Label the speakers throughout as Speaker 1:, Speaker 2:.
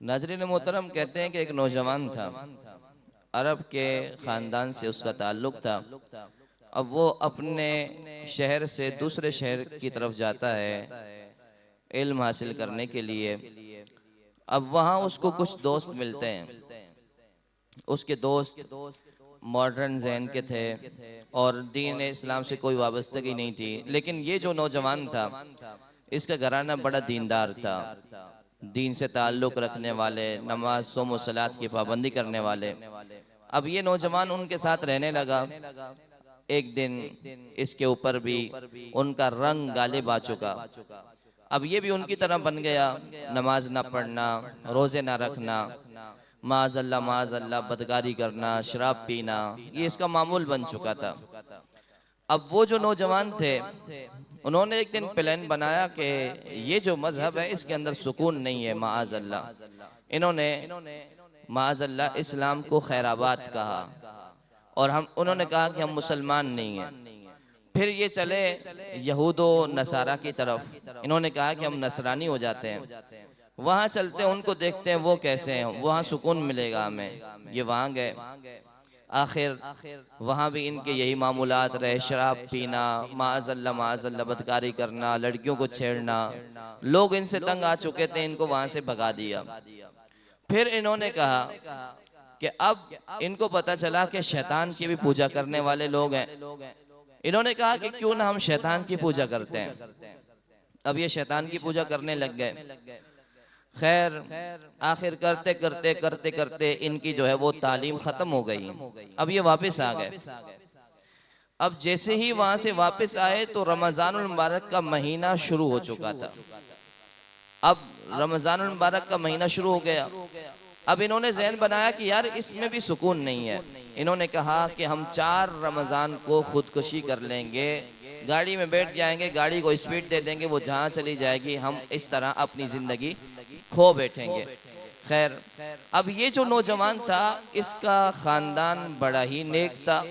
Speaker 1: नाज़रीन मोहतरम, कहते हैं कि एक नौजवान था, अरब के ख़ानदान से उसका ताल्लुक़ था। अब वो अपने शहर से दूसरे शहर की तरफ जाता है इल्म हासिल करने के लिए। अब वहाँ उसको कुछ दोस्त मिलते हैं। उसके दोस्त मॉडर्न जहन के थे और दीन इस्लाम से कोई वाबस्तगी नहीं थी। लेकिन ये जो नौजवान था, इसका घराना बड़ा दीनदार था, दीन से ताल्लुक़ रखने वाले, नमाज सोम व सलात की पाबंदी करने वाले। अब ये नौजवान उनके साथ रहने लगा। एक दिन इसके ऊपर भी उनका रंग गालिब आ चुका। अब ये भी उनकी तरह बन गया, नमाज ना पढ़ना, रोज़े ना रखना, माज़अल्लाह बदकारी करना, शराब पीना, ये इसका मामूल बन चुका था। अब वो जो नौजवान थे, उन्होंने एक दिन प्लान बनाया कि ये जो मजहब है इसके अंदर सुकून नहीं है, माअज़ल्लाह। इन्होंने माअज़ल्लाह इस्लाम को खैराबाद कहा और हम उन्होंने कहा कि हम मुसलमान नहीं हैं। फिर ये चले यहूदो नसारा की तरफ। इन्होंने कहा कि हम नसरानी हो जाते हैं, वहाँ चलते हैं, उनको देखते हैं वो कैसे हैं, वहाँ सुकून मिलेगा हमें। ये वहाँ गए। आखिर वहाँ भी इनके यही मामूलात रहे, शराब पीना, माअज़ल्लाह बदकारी करना, लड़कियों को छेड़ना। लोग इनसे तंग आ चुके थे, इनको वहाँ से भगा दिया। फिर इन्होंने कहा कि अब इनको पता चला कि शैतान की भी पूजा करने वाले लोग हैं। इन्होंने कहा कि क्यों ना हम शैतान की पूजा करते हैं। अब ये शैतान की पूजा करने लग गए। खैर, आखिर करते करते करते करते इनकी जो है वो तालीम ख़त्म हो गई। अब ये वापस आ गए। अब जैसे ही वहाँ से वापस आए तो रमज़ानुल मुबारक का महीना शुरू हो चुका था। अब रमज़ानुल मुबारक का महीना शुरू हो गया। अब इन्होंने जहन बनाया कि यार इसमें भी सुकून नहीं है। इन्होंने कहा कि हम 4 रमज़ान को खुदकुशी कर लेंगे, गाड़ी में बैठ जाएंगे, गाड़ी को स्पीड दे देंगे, वो जहाँ चली जाएगी, हम इस तरह अपनी ज़िंदगी खो बैठेंगे। खैर, अब ये जो नौजवान था, इसका ख़ानदान बड़ा ही नेक था।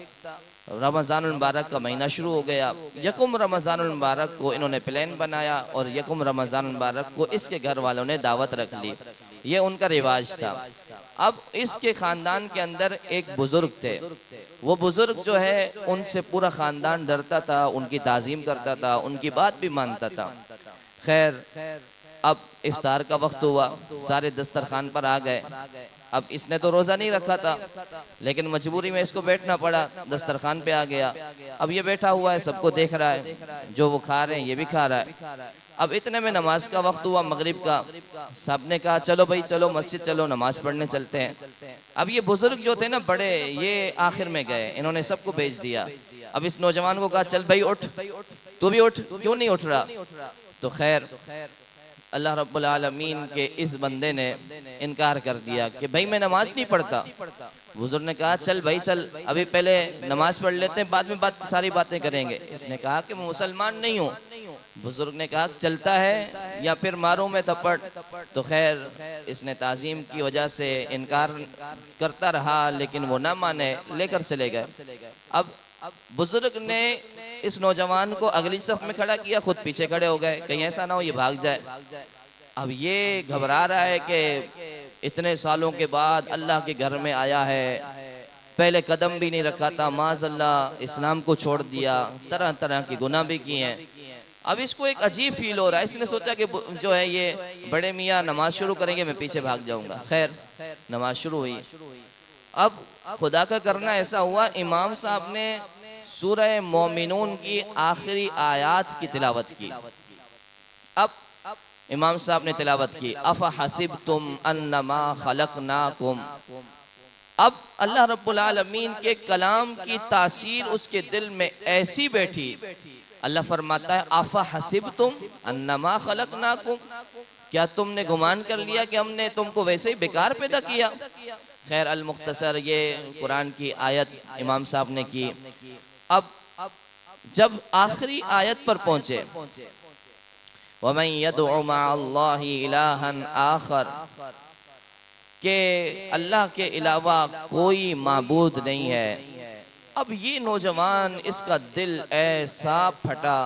Speaker 1: रमज़ानुल मुबारक का महीना शुरू हो गया। यकुम रमज़ानुल मुबारक को इन्होंने प्लान बनाया और यकुम रमज़ानुल मुबारक को इसके घर वालों ने दावत रख ली। ये उनका रिवाज था। अब इसके ख़ानदान के अंदर एक बुज़ुर्ग थे। वो बुज़ुर्ग जो है उनसे पूरा ख़ानदान डरता था, उनकी ताज़ीम करता था, उनकी बात भी मानता था। खैर, अब इफ्तार का वक्त हुआ, सारे दस्तरखान पर आ गए। अब इसने तो रोज़ा नहीं रखा था, लेकिन मजबूरी में इसको बैठना पड़ा, दस्तरखान पे आ गया। अब ये बैठा हुआ है, सबको देख रहा है, जो वो खा रहे हैं ये भी खा रहा है। अब इतने में नमाज का वक्त हुआ, मगरिब का। सब ने कहा चलो भाई चलो मस्जिद चलो, नमाज पढ़ने चलते हैं। अब ये बुजुर्ग जो थे ना बड़े, ये आखिर में गए, इन्होंने सबको भेज दिया। अब इस नौजवान को कहा चल भाई उठ, तू भी उठ, क्यों नहीं उठ रहा? तो खैर, अल्लाह रब्बुल आलमीन के इस बंदे ने इनकार कर दिया कि भाई मैं नमाज नहीं पढ़ता। बुजुर्ग ने कहा चल भाई चल, अभी पहले नमाज पढ़ लेते हैं, बाद में सारी बातें करेंगे। इसने कहा कि मैं मुसलमान नहीं हूँ। बुजुर्ग ने कहा चलता है या फिर मारूं मैं थप्पड़। तो खैर, इसने ताज़ीम की वजह से इनकार करता रहा, लेकिन वो ना माने, लेकर चले गए। अब बुजुर्ग ने इस नौजवान को अगली सफ में खड़ा किया, खुद पीछे खड़े हो गए, कहीं ऐसा ना हो ये भाग जाए। अब ये घबरा रहा है कि इतने सालों के बाद अल्लाह के घर में आया है, पहले कदम भी नहीं रखा था, माज़अल्लाह इस्लाम को छोड़ दिया, तरह तरह के गुनाह भी किए हैं। अब इसको एक अजीब फील हो रहा है। इसने सोचा कि जो है ये बड़े मियाँ नमाज शुरू करेंगे, मैं पीछे भाग जाऊंगा। खैर, नमाज शुरू हुई। अब खुदा का करना ऐसा हुआ, इमाम साहब ने सूरह मोमिनून की आखिरी आयत की तिलावत की। अब इमाम साहब ने तिलावत की, अफ़ हसिबतुम अन्नमा खलक़नाकुम। अब अल्लाह रब्बुल आलमीन के कलाम की तासीर उसके दिल में ऐसी बैठी। अल्लाह फरमाता है अफ़ हसिबतुम अन्नमा खलक़नाकुम, क्या तुमने गुमान कर लिया कि हमने तुमको वैसे ही बेकार पैदा किया? खैर, अल मुख्तसर ये कुरान की आयत इमाम साहब ने की। अब जब आखिरी आयत पर पहुंचे, वमन यदउ मअल्लाहि इलाहन आखर, के अल्लाह के अलावा कोई माबूद नहीं है। अब ये नौजवान, इसका दिल ऐसा फटा,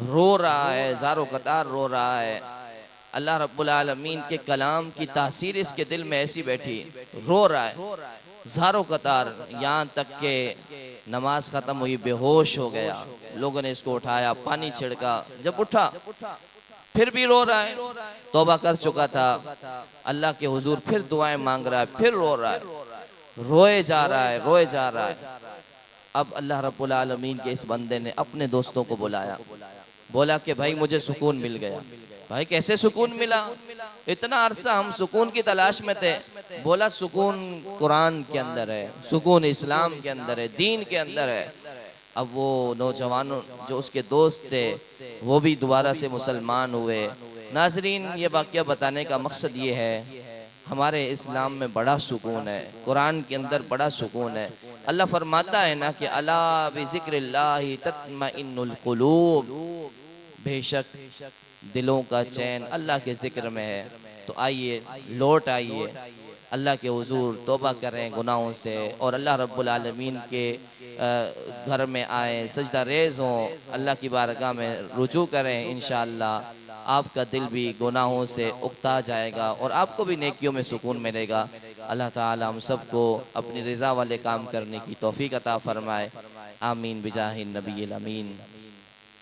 Speaker 1: रो रहा है, ज़ारो कतार रो रहा है। अल्लाह रब्बुल आलमीन के कलाम की तासीर इसके दिल में ऐसी बैठी, रो रहा है ज़ारों कतार, यहाँ तक के नमाज ख़त्म हुई, बेहोश हो गया। लोगों ने इसको उठाया, पानी छिड़का, जब उठा फिर भी रो रहा है। तौबा कर चुका था, अल्लाह के हुजूर फिर दुआएं मांग रहा है, फिर रो रहा है, रोए जा रहा है, रोए जा रहा है। अब अल्लाह रब्बुल आलमीन के इस बंदे ने अपने दोस्तों को बुलाया, बोला कि भाई मुझे सुकून मिल गया। भाई कैसे सुकून मिला? इतना अरसा हम सुकून की तलाश में थे। बोला सुकून कुरान के अंदर है, सुकून इस्लाम के अंदर है, दीन के अंदर है। अब वो नौजवानों जो उसके दोस्त थे वो भी दोबारा से मुसलमान हुए। नाजरीन, ये वाक़या बताने का मकसद ये है, हमारे इस्लाम में बड़ा सुकून है, कुरान के अंदर बड़ा सुकून है। अल्लाह फरमाता है ना कि अला बिज़िक्रिल्लाहि तत्मइन्नुल कुलूब, बेशक दिलों का चैन अल्लाह के जिक्र में है। तो आइए, लौट आइए, अल्लाह के हुजूर तौबा करें गुनाहों से और अल्लाह रब्बुल आलमीन के घर में आए, सजदा रेज़ हों, अल्लाह की बारगाह में रुजू करें। इंशाअल्लाह आपका दिल भी गुनाहों से उकता जाएगा और आपको भी नेकियों में सुकून मिलेगा। अल्लाह ताला हम सबको अपनी रज़ा वाले काम करने की तौफीक अता फरमाए। आमीन बिजाहिन नबील अमीन।